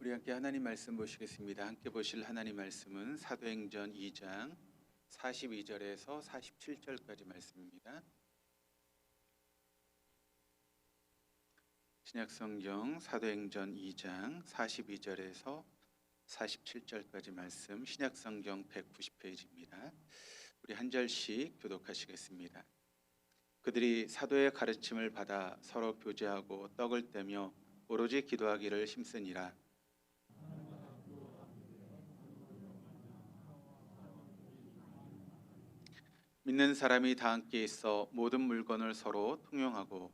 우리 함께 하나님 말씀 보시겠습니다. 함께 보실 하나님 말씀은 사도행전 2장 42절에서 47절까지 말씀입니다. 신약성경 사도행전 2장 42절에서 47절까지 말씀, 신약성경 190페이지입니다. 우리 한 절씩 교독하시겠습니다. 그들이 사도의 가르침을 받아 서로 교제하고 떡을 떼며 오로지 기도하기를 힘쓰니라. 믿는 사람이 다 함께 있어 모든 물건을 서로 통용하고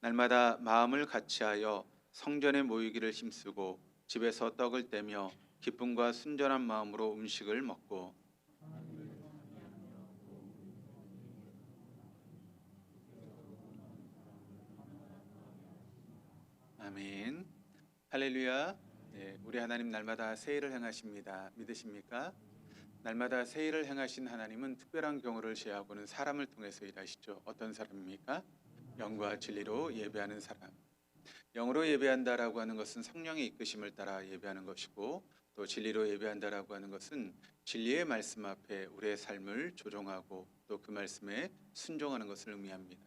날마다 마음을 같이하여 성전에 모이기를 힘쓰고 집에서 떡을 떼며 기쁨과 순전한 마음으로 음식을 먹고. 아멘. 할렐루야. 네, 우리 하나님 날마다 새 일을 행하십니다. 믿으십니까? 날마다 새 일을 행하신 하나님은 특별한 경우를 제하고는 사람을 통해서 일하시죠. 어떤 사람입니까? 영과 진리로 예배하는 사람. 영으로 예배한다라고 하는 것은 성령의 이끄심을 따라 예배하는 것이고, 또 진리로 예배한다라고 하는 것은 진리의 말씀 앞에 우리의 삶을 조종하고 또 그 말씀에 순종하는 것을 의미합니다.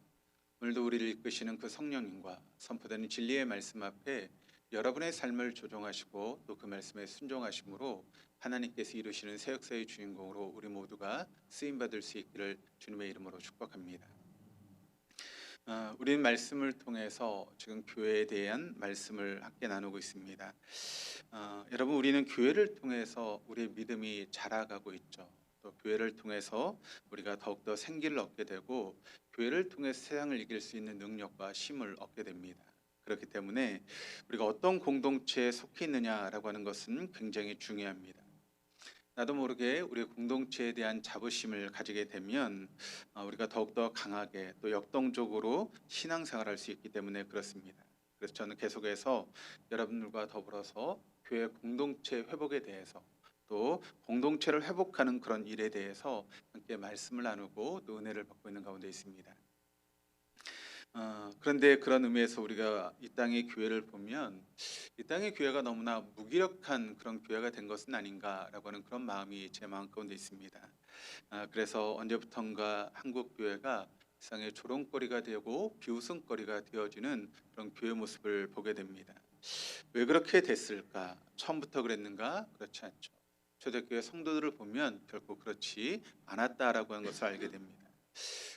오늘도 우리를 이끄시는 그 성령님과 선포되는 진리의 말씀 앞에 여러분의 삶을 조종하시고 또 그 말씀에 순종하심으로 하나님께서 이루시는 새 역사의 주인공으로 우리 모두가 쓰임받을 수 있기를 주님의 이름으로 축복합니다. 우리는 말씀을 통해서 지금 교회에 대한 말씀을 함께 나누고 있습니다. 여러분, 우리는 교회를 통해서 우리의 믿음이 자라가고 있죠. 또 교회를 통해서 우리가 더욱더 생기를 얻게 되고 교회를 통해서 세상을 이길 수 있는 능력과 힘을 얻게 됩니다. 그렇기 때문에 우리가 어떤 공동체에 속해 있느냐라고 하는 것은 굉장히 중요합니다. 나도 모르게 우리 공동체에 대한 자부심을 가지게 되면 우리가 더욱더 강하게 또 역동적으로 신앙생활할 수 있기 때문에 그렇습니다. 그래서 저는 계속해서 여러분들과 더불어서 교회 공동체 회복에 대해서 또 공동체를 회복하는 그런 일에 대해서 함께 말씀을 나누고 또 은혜를 받고 있는 가운데 있습니다. 그런데 그런 의미에서 우리가 이 땅의 교회를 보면 이 땅의 교회가 너무나 무기력한 그런 교회가 된 것은 아닌가라고 하는 그런 마음이 제 마음 가운데 있습니다. 그래서 언제부턴가 한국 교회가 세상의 조롱거리가 되고 비웃음거리가 되어지는 그런 교회 모습을 보게 됩니다. 왜 그렇게 됐을까? 처음부터 그랬는가? 그렇지 않죠. 초대교회 성도들을 보면 결코 그렇지 않았다라고 하는 것을 알게 됩니다.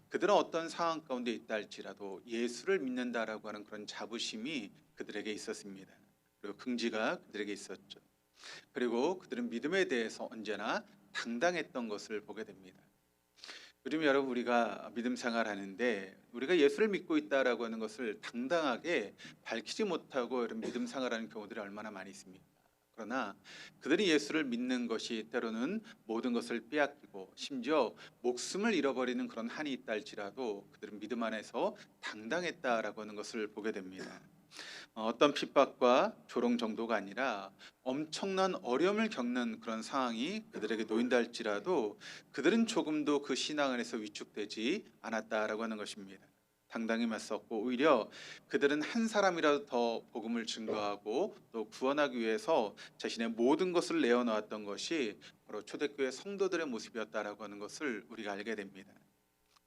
그들은 어떤 상황 가운데 있다 할지라도 예수를 믿는다라고 하는 그런 자부심이 그들에게 있었습니다. 그리고 긍지가 그들에게 있었죠. 그리고 그들은 믿음에 대해서 언제나 당당했던 것을 보게 됩니다. 요즘 여러분, 우리가 믿음 생활하는데 우리가 예수를 믿고 있다라고 하는 것을 당당하게 밝히지 못하고 이런 믿음 생활하는 경우들이 얼마나 많이 있습니까? 그러나 그들이 예수를 믿는 것이 때로는 모든 것을 빼앗기고 심지어 목숨을 잃어버리는 그런 한이 있다 할지라도 그들은 믿음 안에서 당당했다라고 하는 것을 보게 됩니다. 어떤 핍박과 조롱 정도가 아니라 엄청난 어려움을 겪는 그런 상황이 그들에게 놓인다 할지라도 그들은 조금도 그 신앙 안에서 위축되지 않았다라고 하는 것입니다. 당당히 맞섰고 오히려 그들은 한 사람이라도 더 복음을 증거하고 또 구원하기 위해서 자신의 모든 것을 내어놓았던 것이 바로 초대교회 성도들의 모습이었다라고 하는 것을 우리가 알게 됩니다.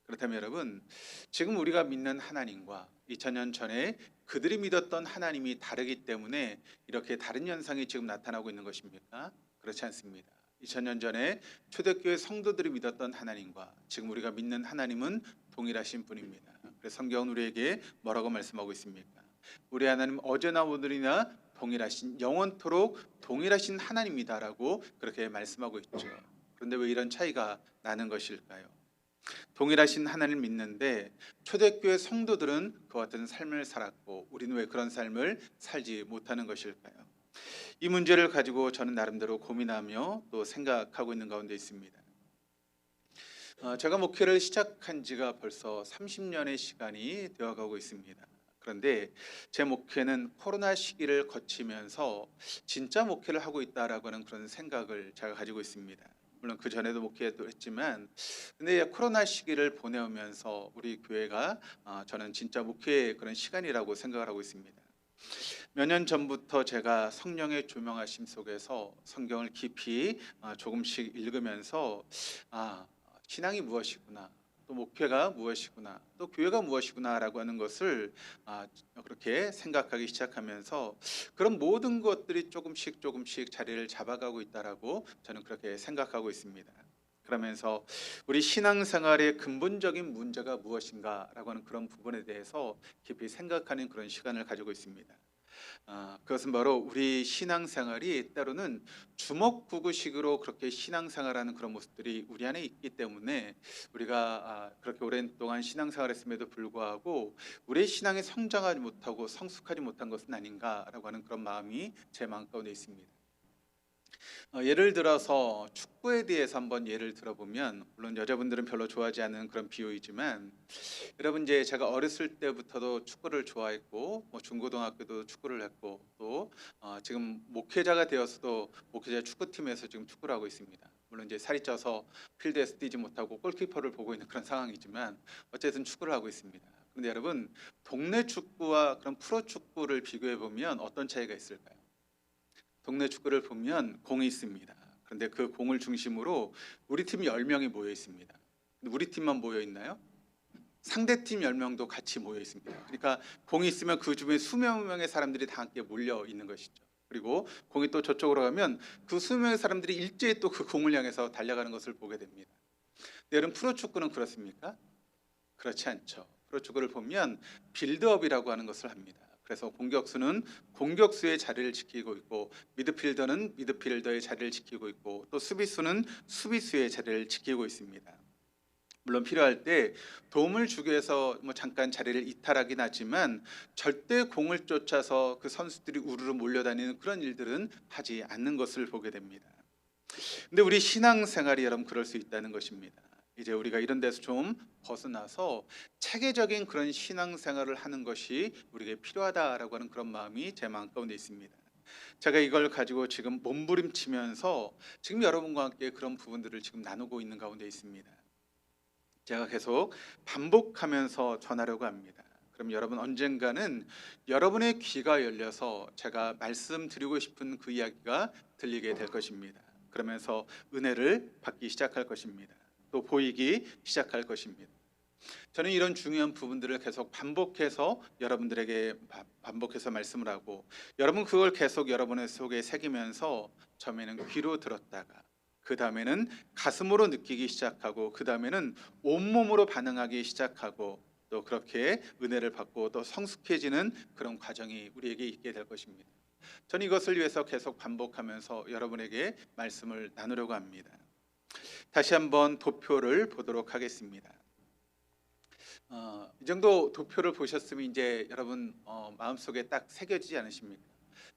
그렇다면 여러분, 지금 우리가 믿는 하나님과 2000년 전에 그들이 믿었던 하나님이 다르기 때문에 이렇게 다른 현상이 지금 나타나고 있는 것입니까? 그렇지 않습니다. 2000년 전에 초대교회 성도들이 믿었던 하나님과 지금 우리가 믿는 하나님은 동일하신 분입니다. 그래서 성경은 우리에게 뭐라고 말씀하고 있습니까? 우리 하나님 어제나 오늘이나 동일하신 영원토록 동일하신 하나님이다라고 그렇게 말씀하고 있죠. 그런데 왜 이런 차이가 나는 것일까요? 동일하신 하나님을 믿는데 초대교회 성도들은 그와 같은 삶을 살았고 우리는 왜 그런 삶을 살지 못하는 것일까요? 이 문제를 가지고 저는 나름대로 고민하며 또 생각하고 있는 가운데 있습니다. 제가 목회를 시작한 지가 벌써 30년의 시간이 되어가고 있습니다. 그런데 제 목회는 코로나 시기를 거치면서 진짜 목회를 하고 있다라고 하는 그런 생각을 제가 가지고 있습니다. 물론 그 전에도 목회도 했지만, 근데 코로나 시기를 보내오면서 우리 교회가 저는 진짜 목회의 그런 시간이라고 생각을 하고 있습니다. 몇 년 전부터 제가 성령의 조명하심 속에서 성경을 깊이 조금씩 읽으면서 아, 신앙이 무엇이구나, 또 목회가 무엇이구나, 또 교회가 무엇이구나라고 하는 것을 그렇게 생각하기 시작하면서 그런 모든 것들이 조금씩 조금씩 자리를 잡아가고 있다라고 저는 그렇게 생각하고 있습니다. 그러면서 우리 신앙생활의 근본적인 문제가 무엇인가라고 하는 그런 부분에 대해서 깊이 생각하는 그런 시간을 가지고 있습니다. 그것은 바로 우리 신앙생활이 때로는 주먹구구식으로 그렇게 신앙생활하는 그런 모습들이 우리 안에 있기 때문에 우리가 그렇게 오랜 동안 신앙생활했음에도 불구하고 우리의 신앙이 성장하지 못하고 성숙하지 못한 것은 아닌가라고 하는 그런 마음이 제 마음 가운데 있습니다. 예를 들어서 축구에 대해서 한번 예를 들어보면, 물론 여자분들은 별로 좋아하지 않는 그런 비유이지만, 여러분 이제 제가 어렸을 때부터도 축구를 좋아했고 중고등학교도 축구를 했고 또 지금 목회자가 되어서도 목회자 축구팀에서 지금 축구를 하고 있습니다. 물론 이제 살이 쪄서 필드에서 뛰지 못하고 골키퍼를 보고 있는 그런 상황이지만 어쨌든 축구를 하고 있습니다. 그런데 여러분, 동네 축구와 그런 프로 축구를 비교해 보면 어떤 차이가 있을까요? 동네 축구를 보면 공이 있습니다. 그런데 그 공을 중심으로 우리 팀 10명이 모여 있습니다. 근데 우리 팀만 모여 있나요? 상대팀 10명도 같이 모여 있습니다. 그러니까 공이 있으면 그 주변에 수백 명의 사람들이 다 함께 몰려 있는 것이죠. 그리고 공이 또 저쪽으로 가면 그 수백 명의 사람들이 일제히 또 그 공을 향해서 달려가는 것을 보게 됩니다. 근데 여러분, 프로축구는 그렇습니까? 그렇지 않죠. 프로축구를 보면 빌드업이라고 하는 것을 합니다. 그래서 공격수는 공격수의 자리를 지키고 있고, 미드필더는 미드필더의 자리를 지키고 있고, 또 수비수는 수비수의 자리를 지키고 있습니다. 물론 필요할 때 도움을 주기 위해서 잠깐 자리를 이탈하긴 하지만 절대 공을 쫓아서 그 선수들이 우르르 몰려다니는 그런 일들은 하지 않는 것을 보게 됩니다. 근데 우리 신앙생활이 여러분 그럴 수 있다는 것입니다. 이제 우리가 이런 데서 좀 벗어나서 체계적인 그런 신앙생활을 하는 것이 우리에게 필요하다라고 하는 그런 마음이 제 마음 가운데 있습니다. 제가 이걸 가지고 지금 몸부림치면서 지금 여러분과 함께 그런 부분들을 지금 나누고 있는 가운데 있습니다. 제가 계속 반복하면서 전하려고 합니다. 그럼 여러분 언젠가는 여러분의 귀가 열려서 제가 말씀드리고 싶은 그 이야기가 들리게 될 것입니다. 그러면서 은혜를 받기 시작할 것입니다. 또 보이기 시작할 것입니다. 저는 이런 중요한 부분들을 계속 반복해서 여러분들에게 반복해서 말씀을 하고, 여러분 그걸 계속 여러분의 속에 새기면서 처음에는 귀로 들었다가 그 다음에는 가슴으로 느끼기 시작하고 그 다음에는 온몸으로 반응하기 시작하고 또 그렇게 은혜를 받고 또 성숙해지는 그런 과정이 우리에게 있게 될 것입니다. 저는 이것을 위해서 계속 반복하면서 여러분에게 말씀을 나누려고 합니다. 다시 한번 도표를 보도록 하겠습니다. 이 정도 도표를 보셨으면 이제 여러분 마음속에 딱 새겨지지 않으십니까?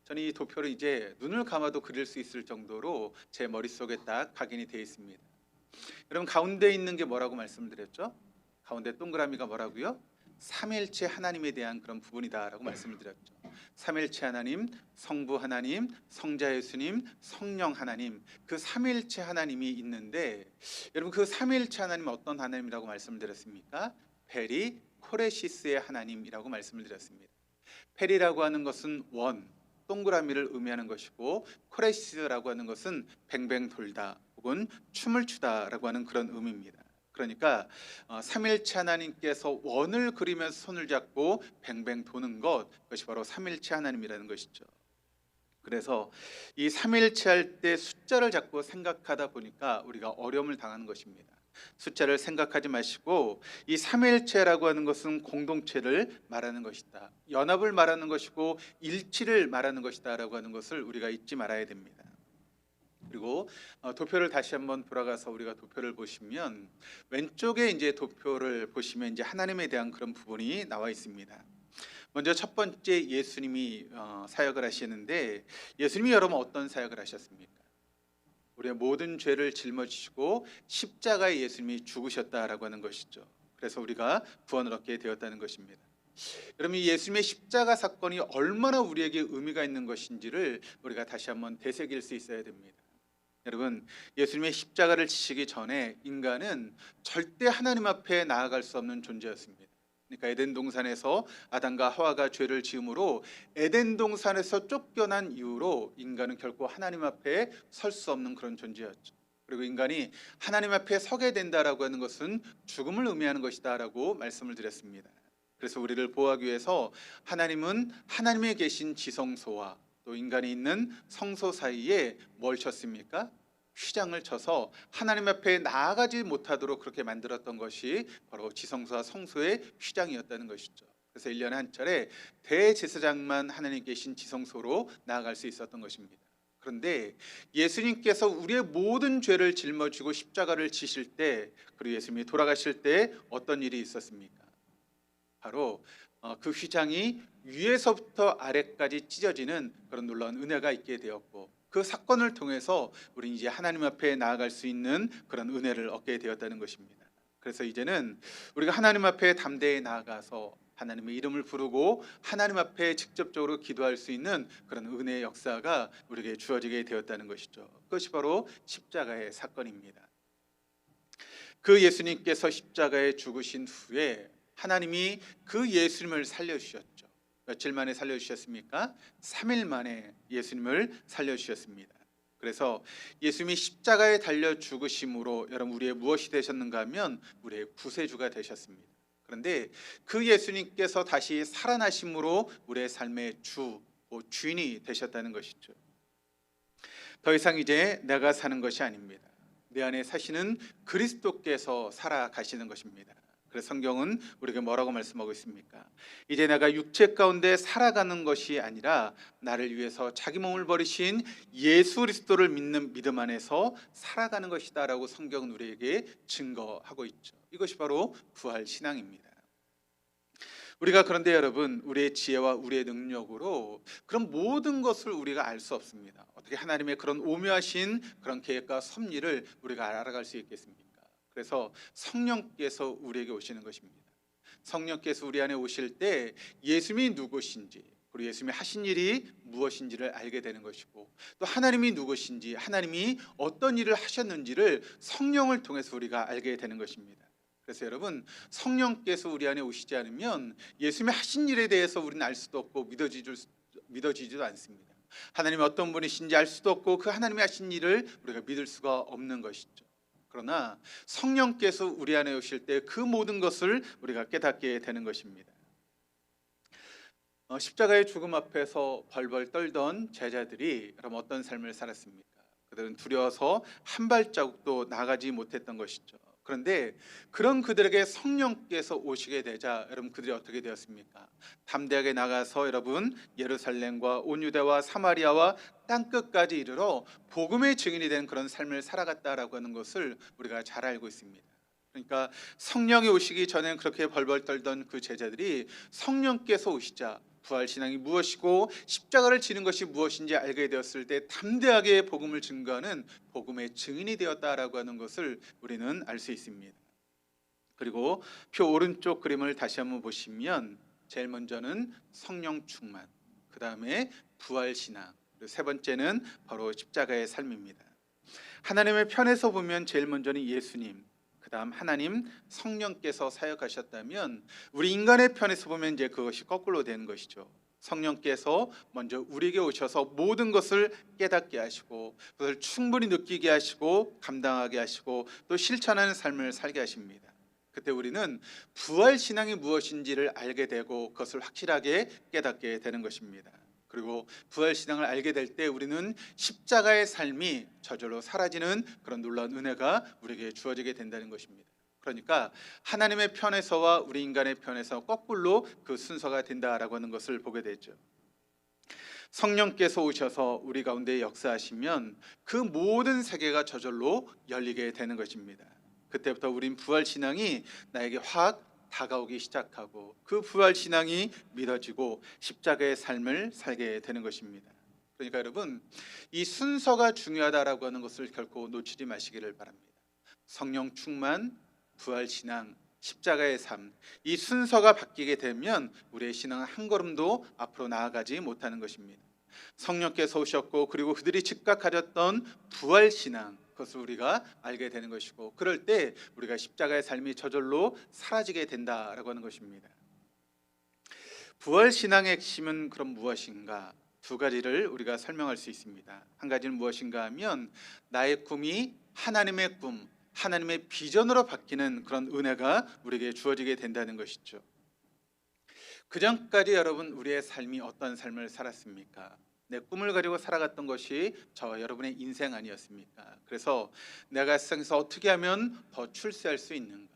저는 이 도표를 이제 눈을 감아도 그릴 수 있을 정도로 제 머릿속에 딱 각인이 되어 있습니다. 여러분, 가운데 있는 게 뭐라고 말씀드렸죠? 가운데 동그라미가 뭐라고요? 삼일체 하나님에 대한 그런 부분이다라고 말씀을 드렸죠. 삼일체 하나님, 성부 하나님, 성자 예수님, 성령 하나님, 그 삼일체 하나님이 있는데, 여러분 그 삼일체 하나님은 어떤 하나님이라고 말씀을 드렸습니까? 페리 코레시스의 하나님이라고 말씀을 드렸습니다. 페리라고 하는 것은 원, 동그라미를 의미하는 것이고, 코레시스라고 하는 것은 뱅뱅 돌다 혹은 춤을 추다라고 하는 그런 의미입니다. 그러니까 삼일체 하나님께서 원을 그리면서 손을 잡고 뱅뱅 도는 것, 그것이 바로 삼일체 하나님이라는 것이죠. 그래서 이 삼일체 할 때 숫자를 자꾸 생각하다 보니까 우리가 어려움을 당하는 것입니다. 숫자를 생각하지 마시고 이 삼일체라고 하는 것은 공동체를 말하는 것이다, 연합을 말하는 것이고 일치를 말하는 것이다 라고 하는 것을 우리가 잊지 말아야 됩니다. 그리고 도표를 다시 한번 돌아가서 우리가 도표를 보시면 왼쪽에 이제 도표를 보시면 이제 하나님에 대한 그런 부분이 나와 있습니다. 먼저 첫 번째 예수님이 사역을 하시는데, 예수님이 여러분 어떤 사역을 하셨습니까? 우리의 모든 죄를 짊어지시고 십자가에 예수님이 죽으셨다라고 하는 것이죠. 그래서 우리가 구원을 얻게 되었다는 것입니다. 여러분, 이 예수님의 십자가 사건이 얼마나 우리에게 의미가 있는 것인지를 우리가 다시 한번 되새길 수 있어야 됩니다. 여러분, 예수님의 십자가를 지시기 전에 인간은 절대 하나님 앞에 나아갈 수 없는 존재였습니다. 그러니까 에덴 동산에서 아담과 하와가 죄를 지음으로 에덴 동산에서 쫓겨난 이후로 인간은 결코 하나님 앞에 설 수 없는 그런 존재였죠. 그리고 인간이 하나님 앞에 서게 된다라고 하는 것은 죽음을 의미하는 것이다라고 말씀을 드렸습니다. 그래서 우리를 보호하기 위해서 하나님은 하나님에 계신 지성소와 또 인간이 있는 성소 사이에 뭘 쳤습니까? 휘장을 쳐서 하나님 앞에 나아가지 못하도록 그렇게 만들었던 것이 바로 지성소와 성소의 휘장이었다는 것이죠. 그래서 1년에 한 차례 대제사장만 하나님 계신 지성소로 나아갈 수 있었던 것입니다. 그런데 예수님께서 우리의 모든 죄를 짊어지고 십자가를 지실 때, 그리고 예수님이 돌아가실 때 어떤 일이 있었습니까? 바로 그 휘장이 위에서부터 아래까지 찢어지는 그런 놀라운 은혜가 있게 되었고, 그 사건을 통해서 우리 이제 하나님 앞에 나아갈 수 있는 그런 은혜를 얻게 되었다는 것입니다. 그래서 이제는 우리가 하나님 앞에 담대히 나아가서 하나님의 이름을 부르고 하나님 앞에 직접적으로 기도할 수 있는 그런 은혜의 역사가 우리에게 주어지게 되었다는 것이죠. 그것이 바로 십자가의 사건입니다. 그 예수님께서 십자가에 죽으신 후에 하나님이 그 예수님을 살려주셨죠. 며칠 만에 살려주셨습니까? 3일 만에 예수님을 살려주셨습니다. 그래서 예수님이 십자가에 달려 죽으심으로 여러분 우리의 무엇이 되셨는가 하면 우리의 구세주가 되셨습니다. 그런데 그 예수님께서 다시 살아나심으로 우리의 삶의 주, 주인이 되셨다는 것이죠. 더 이상 이제 내가 사는 것이 아닙니다. 내 안에 사시는 그리스도께서 살아가시는 것입니다. 그래서 성경은 우리에게 뭐라고 말씀하고 있습니까? 이제 내가 육체 가운데 살아가는 것이 아니라 나를 위해서 자기 몸을 버리신 예수 그리스도를 믿는 믿음 안에서 살아가는 것이다 라고 성경은 우리에게 증거하고 있죠. 이것이 바로 부활 신앙입니다. 우리가 그런데 여러분 우리의 지혜와 우리의 능력으로 그런 모든 것을 우리가 알 수 없습니다. 어떻게 하나님의 그런 오묘하신 그런 계획과 섭리를 우리가 알아갈 수 있겠습니까? 그래서 성령께서 우리에게 오시는 것입니다. 성령께서 우리 안에 오실 때 예수님이 누구신지 그리고 예수님이 하신 일이 무엇인지를 알게 되는 것이고, 또 하나님이 누구신지 하나님이 어떤 일을 하셨는지를 성령을 통해서 우리가 알게 되는 것입니다. 그래서 여러분 성령께서 우리 안에 오시지 않으면 예수님이 하신 일에 대해서 우리는 알 수도 없고 믿어지지도 않습니다. 하나님이 어떤 분이신지 알 수도 없고 그 하나님이 하신 일을 우리가 믿을 수가 없는 것이죠. 그러나 성령께서 우리 안에 오실 때 그 모든 것을 우리가 깨닫게 되는 것입니다. 십자가의 죽음 앞에서 벌벌 떨던 제자들이 그럼 어떤 삶을 살았습니까? 그들은 두려워서 한 발자국도 나가지 못했던 것이죠. 그런데 그런 그들에게 성령께서 오시게 되자 여러분 그들이 어떻게 되었습니까? 담대하게 나가서 여러분 예루살렘과 온 유대와 사마리아와 땅끝까지 이르러 복음의 증인이 된 그런 삶을 살아갔다라고 하는 것을 우리가 잘 알고 있습니다. 그러니까 성령이 오시기 전엔 그렇게 벌벌 떨던 그 제자들이 성령께서 오시자 부활신앙이 무엇이고 십자가를 지는 것이 무엇인지 알게 되었을 때 담대하게 복음을 증거하는 복음의 증인이 되었다라고 하는 것을 우리는 알 수 있습니다. 그리고 표 오른쪽 그림을 다시 한번 보시면 제일 먼저는 성령 충만, 그 다음에 부활신앙, 그리고 세 번째는 바로 십자가의 삶입니다. 하나님의 편에서 보면 제일 먼저는 예수님, 그 다음 하나님 성령께서 사역하셨다면 우리 인간의 편에서 보면 이제 그것이 거꾸로 되는 것이죠. 성령께서 먼저 우리에게 오셔서 모든 것을 깨닫게 하시고 그것을 충분히 느끼게 하시고 감당하게 하시고 또 실천하는 삶을 살게 하십니다. 그때 우리는 부활 신앙이 무엇인지를 알게 되고 그것을 확실하게 깨닫게 되는 것입니다. 그리고 부활 신앙을 알게 될 때 우리는 십자가의 삶이 저절로 사라지는 그런 놀라운 은혜가 우리에게 주어지게 된다는 것입니다. 그러니까 하나님의 편에서와 우리 인간의 편에서 거꾸로 그 순서가 된다라고 하는 것을 보게 되죠. 성령께서 오셔서 우리 가운데 역사하시면 그 모든 세계가 저절로 열리게 되는 것입니다. 그때부터 우린 부활 신앙이 나에게 확 다가오기 시작하고 그 부활 신앙이 믿어지고 십자가의 삶을 살게 되는 것입니다. 그러니까 여러분 이 순서가 중요하다라고 하는 것을 결코 놓치지 마시기를 바랍니다. 성령 충만, 부활 신앙, 십자가의 삶, 이 순서가 바뀌게 되면 우리의 신앙은 한 걸음도 앞으로 나아가지 못하는 것입니다. 성령께서 오셨고 그리고 그들이 즉각 가졌던 부활 신앙, 그것을 우리가 알게 되는 것이고, 그럴 때 우리가 십자가의 삶이 저절로 사라지게 된다라고 하는 것입니다. 부활 신앙의 핵심은 그럼 무엇인가? 두 가지를 우리가 설명할 수 있습니다. 한 가지는 무엇인가 하면 나의 꿈이 하나님의 꿈, 하나님의 비전으로 바뀌는 그런 은혜가 우리에게 주어지게 된다는 것이죠. 그 전까지 여러분, 우리의 삶이 어떤 삶을 살았습니까? 내 꿈을 가지고 살아갔던 것이 저 여러분의 인생 아니었습니까? 그래서 내가 세상에서 어떻게 하면 더 출세할 수 있는가?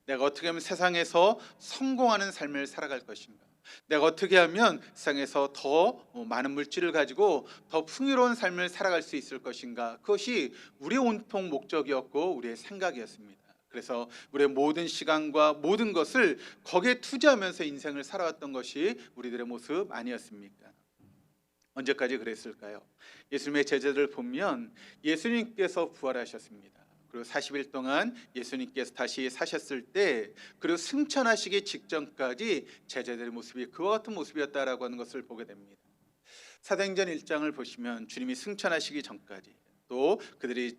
내가 어떻게 하면 세상에서 성공하는 삶을 살아갈 것인가? 내가 어떻게 하면 세상에서 더 많은 물질을 가지고 더 풍요로운 삶을 살아갈 수 있을 것인가? 그것이 우리의 온통 목적이었고 우리의 생각이었습니다. 그래서 우리의 모든 시간과 모든 것을 거기에 투자하면서 인생을 살아왔던 것이 우리들의 모습 아니었습니까? 언제까지 그랬을까요? 예수님의 제자들을 보면 예수님께서 부활하셨습니다. 그리고 40일 동안 예수님께서 다시 사셨을 때, 그리고 승천하시기 직전까지 제자들의 모습이 그와 같은 모습이었다라고 하는 것을 보게 됩니다. 사도행전 1장을 보시면 주님이 승천하시기 전까지, 또 그들이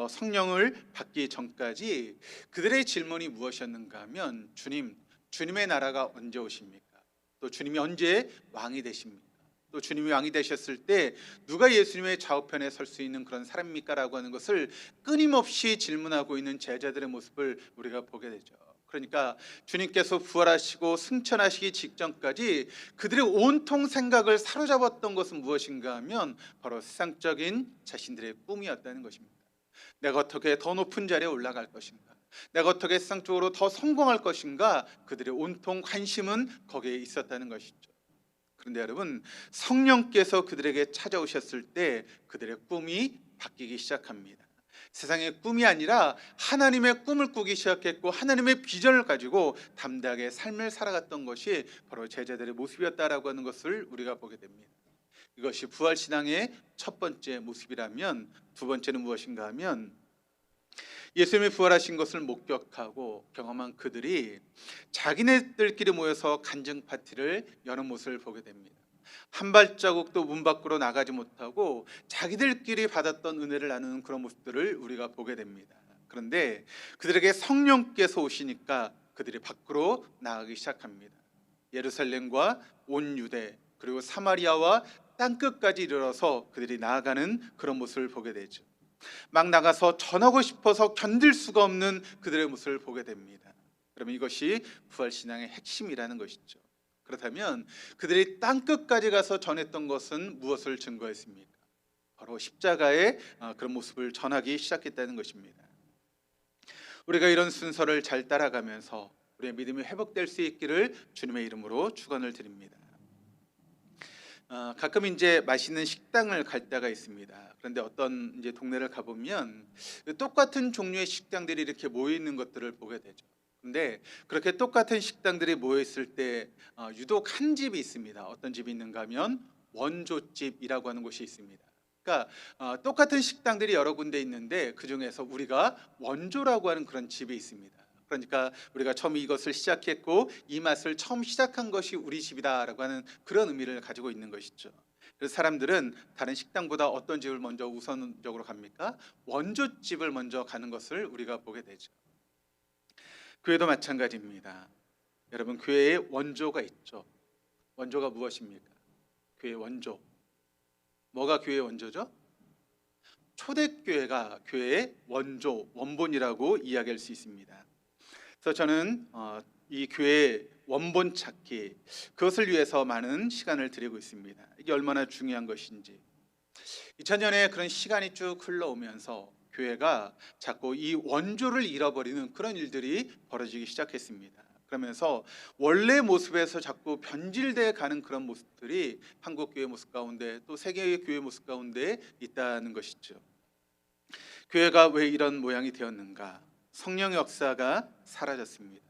성령을 받기 전까지 그들의 질문이 무엇이었는가 하면, 주님의 나라가 언제 오십니까? 또 주님이 언제 왕이 되십니까? 또 주님이 왕이 되셨을 때 누가 예수님의 좌우편에 설 수 있는 그런 사람입니까? 라고 하는 것을 끊임없이 질문하고 있는 제자들의 모습을 우리가 보게 되죠. 그러니까 주님께서 부활하시고 승천하시기 직전까지 그들의 온통 생각을 사로잡았던 것은 무엇인가 하면 바로 세상적인 자신들의 꿈이었다는 것입니다. 내가 어떻게 더 높은 자리에 올라갈 것인가? 내가 어떻게 세상적으로 더 성공할 것인가? 그들의 온통 관심은 거기에 있었다는 것이죠. 그런데 여러분, 성령께서 그들에게 찾아오셨을 때 그들의 꿈이 바뀌기 시작합니다. 세상의 꿈이 아니라 하나님의 꿈을 꾸기 시작했고, 하나님의 비전을 가지고 담대하게 삶을 살아갔던 것이 바로 제자들의 모습이었다라고 하는 것을 우리가 보게 됩니다. 이것이 부활신앙의 첫 번째 모습이라면, 두 번째는 무엇인가 하면 예수님이 부활하신 것을 목격하고 경험한 그들이 자기네들끼리 모여서 간증 파티를 여는 모습을 보게 됩니다. 한 발자국도 문 밖으로 나가지 못하고 자기들끼리 받았던 은혜를 나누는 그런 모습들을 우리가 보게 됩니다. 그런데 그들에게 성령께서 오시니까 그들이 밖으로 나가기 시작합니다. 예루살렘과 온 유대, 그리고 사마리아와 땅끝까지 이르러서 그들이 나아가는 그런 모습을 보게 되죠. 막 나가서 전하고 싶어서 견딜 수가 없는 그들의 모습을 보게 됩니다. 그러면 이것이 부활신앙의 핵심이라는 것이죠. 그렇다면 그들이 땅끝까지 가서 전했던 것은 무엇을 증거했습니까? 바로 십자가의 그런 모습을 전하기 시작했다는 것입니다. 우리가 이런 순서를 잘 따라가면서 우리의 믿음이 회복될 수 있기를 주님의 이름으로 축원을 드립니다. 가끔 이제 맛있는 식당을 갈 때가 있습니다. 그런데 어떤 이제 동네를 가보면 똑같은 종류의 식당들이 이렇게 모여 있는 것들을 보게 되죠. 근데 그렇게 똑같은 식당들이 모여 있을 때 유독 한 집이 있습니다. 어떤 집이 있는가 하면 원조집이라고 하는 곳이 있습니다. 그러니까 똑같은 식당들이 여러 군데 있는데 그 중에서 우리가 원조라고 하는 그런 집이 있습니다. 그러니까 우리가 처음 이것을 시작했고 이 맛을 처음 시작한 것이 우리 집이다라고 하는 그런 의미를 가지고 있는 것이죠. 그래서 사람들은 다른 식당보다 어떤 집을 먼저 우선적으로 갑니까? 원조집을 먼저 가는 것을 우리가 보게 되죠. 교회도 마찬가지입니다. 여러분, 교회에 원조가 있죠. 원조가 무엇입니까? 교회 원조. 뭐가 교회 원조죠? 초대교회가 교회의 원조, 원본이라고 이야기할 수 있습니다. 그래서 저는 이 교회의 원본 찾기, 그것을 위해서 많은 시간을 들이고 있습니다. 이게 얼마나 중요한 것인지. 2000년에 그런 시간이 쭉 흘러오면서 교회가 자꾸 이 원조를 잃어버리는 그런 일들이 벌어지기 시작했습니다. 그러면서 원래 모습에서 자꾸 변질돼 가는 그런 모습들이 한국 교회 모습 가운데, 또 세계의 교회 모습 가운데 있다는 것이죠. 교회가 왜 이런 모양이 되었는가? 성령의 역사가 사라졌습니다.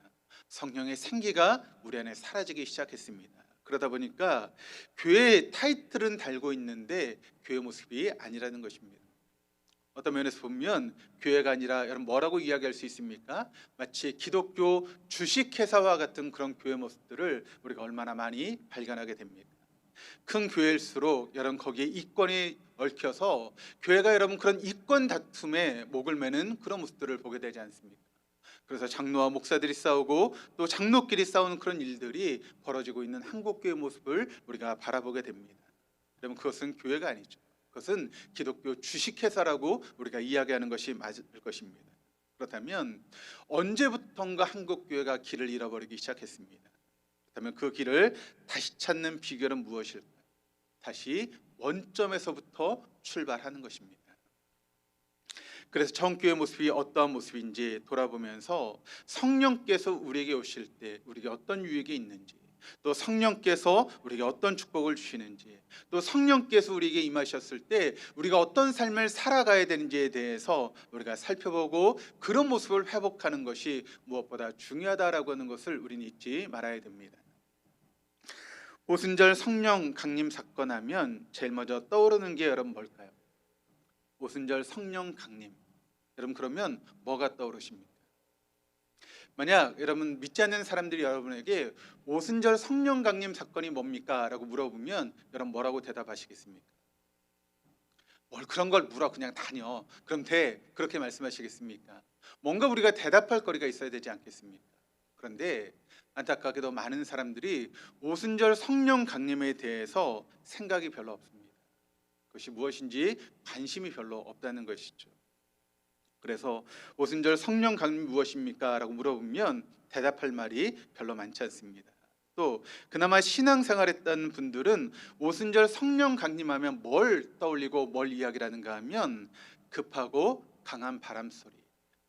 성령의 생기가 우리 안에 사라지기 시작했습니다. 그러다 보니까 교회의 타이틀은 달고 있는데 교회 모습이 아니라는 것입니다. 어떤 면에서 보면 교회가 아니라 여러분 뭐라고 이야기할 수 있습니까? 마치 기독교 주식회사와 같은 그런 교회 모습들을 우리가 얼마나 많이 발견하게 됩니까? 큰 교회일수록 여러분 거기에 이권이 얽혀서 교회가 여러분 그런 이권 다툼에 목을 매는 그런 모습들을 보게 되지 않습니까? 그래서 장로와 목사들이 싸우고 또 장로끼리 싸우는 그런 일들이 벌어지고 있는 한국교회 모습을 우리가 바라보게 됩니다. 여러분 그것은 교회가 아니죠. 그것은 기독교 주식회사라고 우리가 이야기하는 것이 맞을 것입니다. 그렇다면 언제부턴가 한국교회가 길을 잃어버리기 시작했습니다. 그렇다면 그 길을 다시 찾는 비결은 무엇일까요? 다시 원점에서부터 출발하는 것입니다. 그래서 정교회 모습이 어떠한 모습인지 돌아보면서 성령께서 우리에게 오실 때 우리에게 어떤 유익이 있는지, 또 성령께서 우리에게 어떤 축복을 주시는지, 또 성령께서 우리에게 임하셨을 때 우리가 어떤 삶을 살아가야 되는지에 대해서 우리가 살펴보고 그런 모습을 회복하는 것이 무엇보다 중요하다라고 하는 것을 우리는 잊지 말아야 됩니다. 오순절 성령 강림 사건 하면 제일 먼저 떠오르는 게 여러분 뭘까요? 오순절 성령 강림. 여러분 그러면 뭐가 떠오르십니까? 만약 여러분 믿지 않는 사람들이 여러분에게 오순절 성령 강림 사건이 뭡니까? 라고 물어보면 여러분 뭐라고 대답하시겠습니까? 뭘 그런 걸 물어 그냥 다녀. 그럼 돼. 그렇게 말씀하시겠습니까? 뭔가 우리가 대답할 거리가 있어야 되지 않겠습니까? 그런데 안타깝게도 많은 사람들이 오순절 성령 강림에 대해서 생각이 별로 없습니다. 그것이 무엇인지 관심이 별로 없다는 것이죠. 그래서 오순절 성령 강림이 무엇입니까? 라고 물어보면 대답할 말이 별로 많지 않습니다. 또 그나마 신앙생활했던 분들은 오순절 성령 강림하면 뭘 떠올리고 뭘 이야기를 하는가 하면 급하고 강한 바람소리,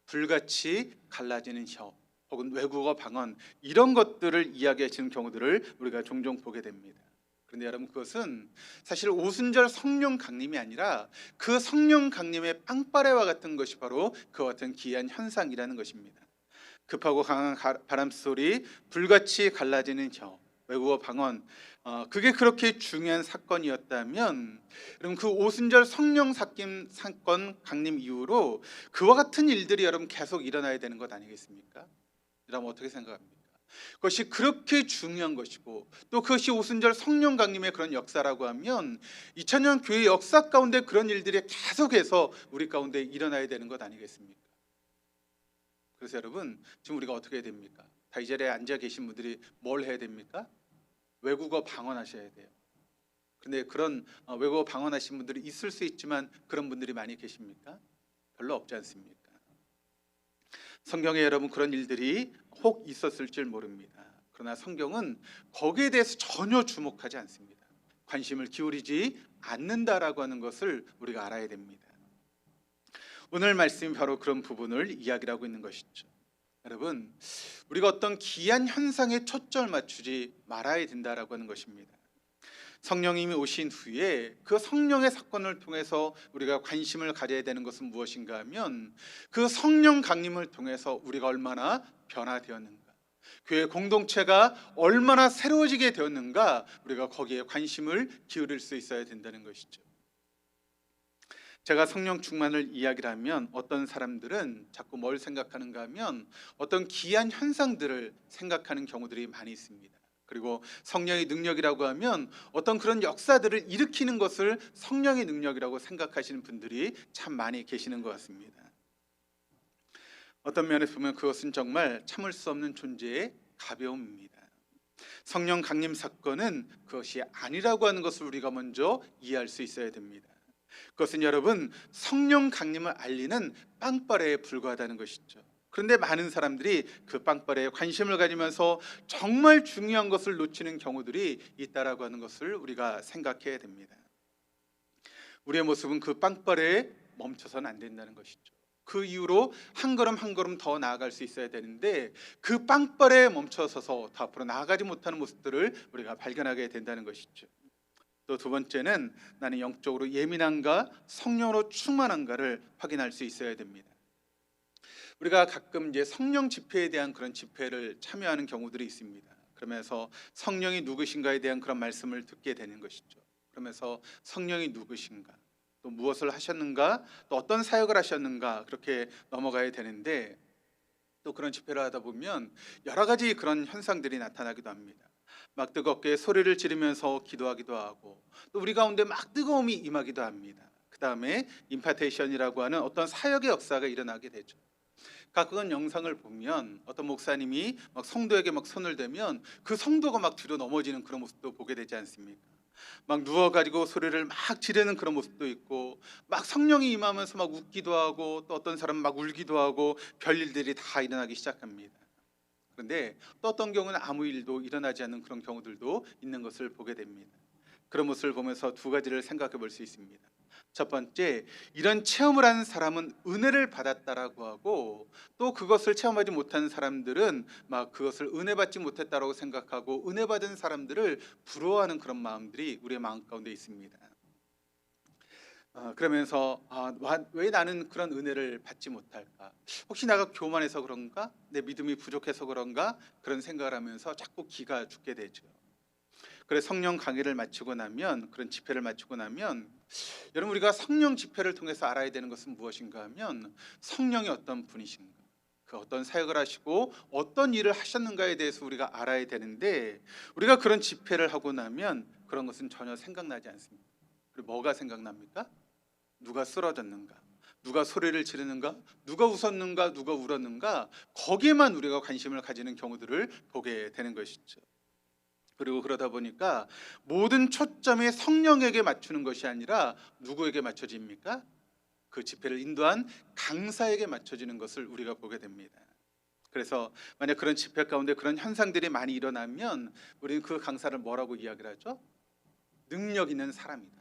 불같이 갈라지는 혀, 혹은 외국어 방언, 이런 것들을 이야기하시는 경우들을 우리가 종종 보게 됩니다. 그런데 여러분 그것은 사실 오순절 성령 강림이 아니라 그 성령 강림의 빵빠레와 같은 것이 바로 그와 같은 기이한 현상이라는 것입니다. 급하고 강한 바람소리, 불같이 갈라지는 혀, 외국어 방언, 그게 그렇게 중요한 사건이었다면 여러분 그 오순절 성령 사건 강림 이후로 그와 같은 일들이 여러분 계속 일어나야 되는 것 아니겠습니까? 여러분 어떻게 생각합니까? 그것이 그렇게 중요한 것이고 또 그것이 오순절 성령 강림의 그런 역사라고 하면 2000년 교회 역사 가운데 그런 일들이 계속해서 우리 가운데 일어나야 되는 것 아니겠습니까? 그래서 여러분 지금 우리가 어떻게 해야 됩니까? 다 이 자리에 앉아 계신 분들이 뭘 해야 됩니까? 외국어 방언하셔야 돼요. 근데 그런 외국어 방언하신 분들이 있을 수 있지만 그런 분들이 많이 계십니까? 별로 없지 않습니까? 성경에 여러분 그런 일들이 혹 있었을 줄 모릅니다. 그러나 성경은 거기에 대해서 전혀 주목하지 않습니다. 관심을 기울이지 않는다라고 하는 것을 우리가 알아야 됩니다. 오늘 말씀이 바로 그런 부분을 이야기를 하고 있는 것이죠. 여러분 우리가 어떤 기이한 현상에 초점을 맞추지 말아야 된다라고 하는 것입니다. 성령님이 오신 후에 그 성령의 사건을 통해서 우리가 관심을 가져야 되는 것은 무엇인가 하면 그 성령 강림을 통해서 우리가 얼마나 변화되었는가, 교회 공동체가 얼마나 새로워지게 되었는가, 우리가 거기에 관심을 기울일 수 있어야 된다는 것이죠. 제가 성령 충만을 이야기를 하면 어떤 사람들은 자꾸 뭘 생각하는가 하면 어떤 기이한 현상들을 생각하는 경우들이 많이 있습니다. 그리고 성령의 능력이라고 하면 어떤 그런 역사들을 일으키는 것을 성령의 능력이라고 생각하시는 분들이 참 많이 계시는 것 같습니다. 어떤 면에서 보면 그것은 정말 참을 수 없는 존재의 가벼움입니다. 성령 강림 사건은 그것이 아니라고 하는 것을 우리가 먼저 이해할 수 있어야 됩니다. 그것은 여러분 성령 강림을 알리는 빵빠레에 불과하다는 것이죠. 그런데 많은 사람들이 그 빵빠레에 관심을 가지면서 정말 중요한 것을 놓치는 경우들이 있다라고 하는 것을 우리가 생각해야 됩니다. 우리의 모습은 그 빵빠레에 멈춰서는 안 된다는 것이죠. 그 이후로 한 걸음 한 걸음 더 나아갈 수 있어야 되는데 그 빵빠레에 멈춰서서 더 앞으로 나아가지 못하는 모습들을 우리가 발견하게 된다는 것이죠. 또 두 번째는 나는 영적으로 예민한가 성령으로 충만한가를 확인할 수 있어야 됩니다. 우리가 가끔 이제 성령 집회에 대한 그런 집회를 참여하는 경우들이 있습니다. 그러면서 성령이 누구신가에 대한 그런 말씀을 듣게 되는 것이죠. 그러면서 성령이 누구신가, 또 무엇을 하셨는가, 또 어떤 사역을 하셨는가 그렇게 넘어가야 되는데 또 그런 집회를 하다 보면 여러 가지 그런 현상들이 나타나기도 합니다. 막 뜨겁게 소리를 지르면서 기도하기도 하고 또 우리 가운데 막 뜨거움이 임하기도 합니다. 그 다음에 임파테이션이라고 하는 어떤 사역의 역사가 일어나게 되죠. 가끔 영상을 보면 어떤 목사님이 막 성도에게 막 손을 대면 그 성도가 막 뒤로 넘어지는 그런 모습도 보게 되지 않습니까? 막 누워가지고 소리를 막 지르는 그런 모습도 있고 막 성령이 임하면서 막 웃기도 하고 또 어떤 사람은 막 울기도 하고 별일들이 다 일어나기 시작합니다. 그런데 또 어떤 경우는 아무 일도 일어나지 않는 그런 경우들도 있는 것을 보게 됩니다. 그런 모습을 보면서 두 가지를 생각해 볼 수 있습니다. 첫 번째, 이런 체험을 하는 사람은 은혜를 받았다라고 하고 또 그것을 체험하지 못한 사람들은 막 그것을 은혜 받지 못했다라고 생각하고 은혜 받은 사람들을 부러워하는 그런 마음들이 우리의 마음 가운데 있습니다. 그러면서 왜 나는 그런 은혜를 받지 못할까? 혹시 내가 교만해서 그런가? 내 믿음이 부족해서 그런가? 그런 생각을 하면서 자꾸 기가 죽게 되죠. 그래 성령 강의를 마치고 나면 그런 집회를 마치고 나면 여러분 우리가 성령 집회를 통해서 알아야 되는 것은 무엇인가 하면 성령이 어떤 분이신가 그 어떤 사역을 하시고 어떤 일을 하셨는가에 대해서 우리가 알아야 되는데 우리가 그런 집회를 하고 나면 그런 것은 전혀 생각나지 않습니다. 그리고 뭐가 생각납니까? 누가 쓰러졌는가? 누가 소리를 지르는가? 누가 웃었는가? 누가 울었는가? 거기에만 우리가 관심을 가지는 경우들을 보게 되는 것이죠. 그리고 그러다 보니까 모든 초점이 성령에게 맞추는 것이 아니라 누구에게 맞춰집니까? 그 집회를 인도한 강사에게 맞춰지는 것을 우리가 보게 됩니다. 그래서 만약 그런 집회 가운데 그런 현상들이 많이 일어나면 우리는 그 강사를 뭐라고 이야기를 하죠? 능력 있는 사람이다.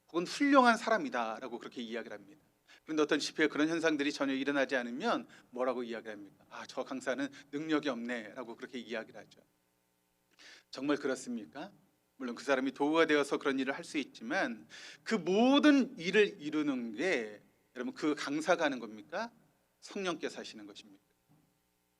혹은 훌륭한 사람이다 라고 그렇게 이야기를 합니다. 그런데 어떤 집회에 그런 현상들이 전혀 일어나지 않으면 뭐라고 이야기를 합니까? 저 강사는 능력이 없네 라고 그렇게 이야기를 하죠. 정말 그렇습니까? 물론 그 사람이 도구가 되어서 그런 일을 할 수 있지만 그 모든 일을 이루는 게 여러분 그 강사가 하는 겁니까? 성령께서 하시는 것입니까?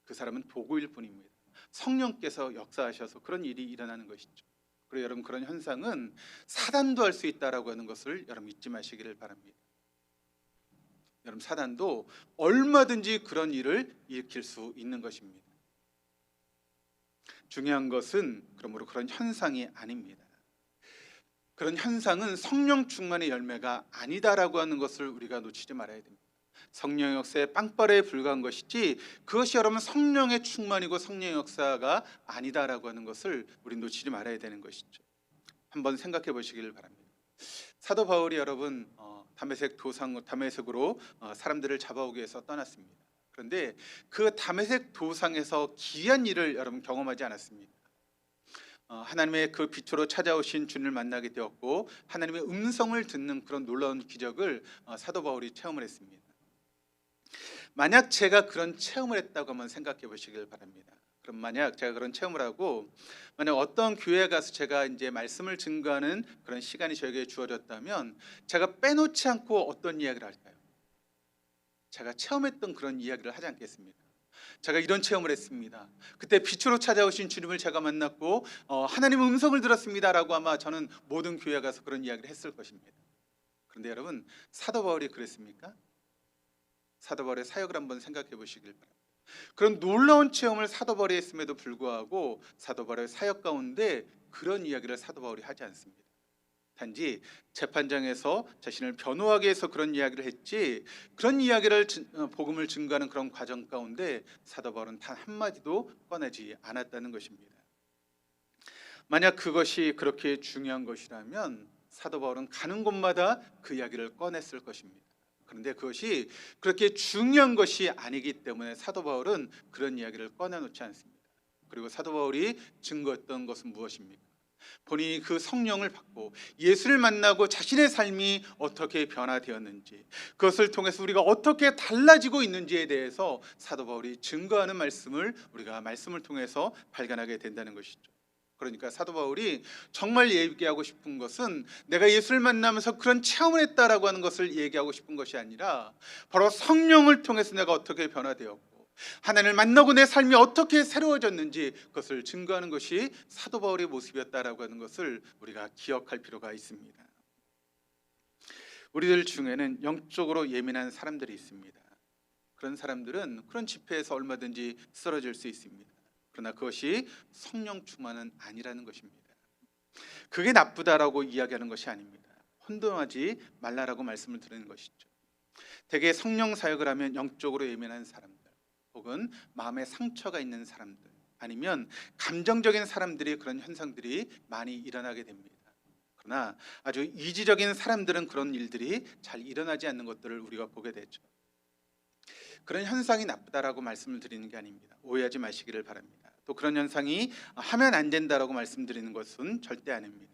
그 사람은 도구일 뿐입니다. 성령께서 역사하셔서 그런 일이 일어나는 것이죠. 그리고 여러분 그런 현상은 사단도 할 수 있다라고 하는 것을 여러분 잊지 마시기를 바랍니다. 여러분 사단도 얼마든지 그런 일을 일으킬 수 있는 것입니다. 중요한 것은 그러므로 그런 현상이 아닙니다. 그런 현상은 성령 충만의 열매가 아니다라고 하는 것을 우리가 놓치지 말아야 됩니다. 성령 역사의 빵빠레에 불과한 것이지 그것이 여러분 성령의 충만이고 성령 역사가 아니다라고 하는 것을 우리 놓치지 말아야 되는 것이죠. 한번 생각해 보시길 바랍니다. 사도 바울이 여러분 다메섹으로 사람들을 잡아오기 위해서 떠났습니다. 그런데 그 다메섹 도상에서 기이한 일을 여러분 경험하지 않았습니다. 하나님의 그 빛으로 찾아오신 주님을 만나게 되었고 하나님의 음성을 듣는 그런 놀라운 기적을 사도 바울이 체험을 했습니다. 만약 제가 그런 체험을 했다고 한번 생각해 보시길 바랍니다. 그럼 만약 제가 그런 체험을 하고 만약 어떤 교회에 가서 제가 이제 말씀을 증거하는 그런 시간이 저에게 주어졌다면 제가 빼놓지 않고 어떤 이야기를 할까요? 제가 체험했던 그런 이야기를 하지 않겠습니까? 제가 이런 체험을 했습니다. 그때 빛으로 찾아오신 주님을 제가 만났고 하나님의 음성을 들었습니다라고 아마 저는 모든 교회에 가서 그런 이야기를 했을 것입니다. 그런데 여러분 사도 바울이 그랬습니까? 사도 바울의 사역을 한번 생각해 보시길 바랍니다. 그런 놀라운 체험을 사도 바울이 했음에도 불구하고 사도 바울의 사역 가운데 그런 이야기를 사도 바울이 하지 않습니다. 단지 재판장에서 자신을 변호하기 위해서 그런 이야기를 했지 그런 이야기를 복음을 증거하는 그런 과정 가운데 사도 바울은 단 한마디도 꺼내지 않았다는 것입니다. 만약 그것이 그렇게 중요한 것이라면 사도 바울은 가는 곳마다 그 이야기를 꺼냈을 것입니다. 그런데 그것이 그렇게 중요한 것이 아니기 때문에 사도 바울은 그런 이야기를 꺼내놓지 않습니다. 그리고 사도 바울이 증거했던 것은 무엇입니까? 본인이 그 성령을 받고 예수를 만나고 자신의 삶이 어떻게 변화되었는지 그것을 통해서 우리가 어떻게 달라지고 있는지에 대해서 사도 바울이 증거하는 말씀을 우리가 말씀을 통해서 발견하게 된다는 것이죠. 그러니까 사도 바울이 정말 얘기하고 싶은 것은 내가 예수를 만나면서 그런 체험을 했다라고 하는 것을 얘기하고 싶은 것이 아니라 바로 성령을 통해서 내가 어떻게 변화되었고 하나님을 만나고 내 삶이 어떻게 새로워졌는지 그것을 증거하는 것이 사도 바울의 모습이었다라고 하는 것을 우리가 기억할 필요가 있습니다. 우리들 중에는 영적으로 예민한 사람들이 있습니다. 그런 사람들은 그런 집회에서 얼마든지 쓰러질 수 있습니다. 그러나 그것이 성령 충만은 아니라는 것입니다. 그게 나쁘다라고 이야기하는 것이 아닙니다. 혼돈하지 말라라고 말씀을 드리는 것이죠. 대개 성령 사역을 하면 영적으로 예민한 사람들, 혹은 마음에 상처가 있는 사람들, 아니면 감정적인 사람들이 그런 현상들이 많이 일어나게 됩니다. 그러나 아주 이지적인 사람들은 그런 일들이 잘 일어나지 않는 것들을 우리가 보게 되죠. 그런 현상이 나쁘다라고 말씀을 드리는 게 아닙니다. 오해하지 마시기를 바랍니다. 또 그런 현상이 하면 안 된다라고 말씀드리는 것은 절대 아닙니다.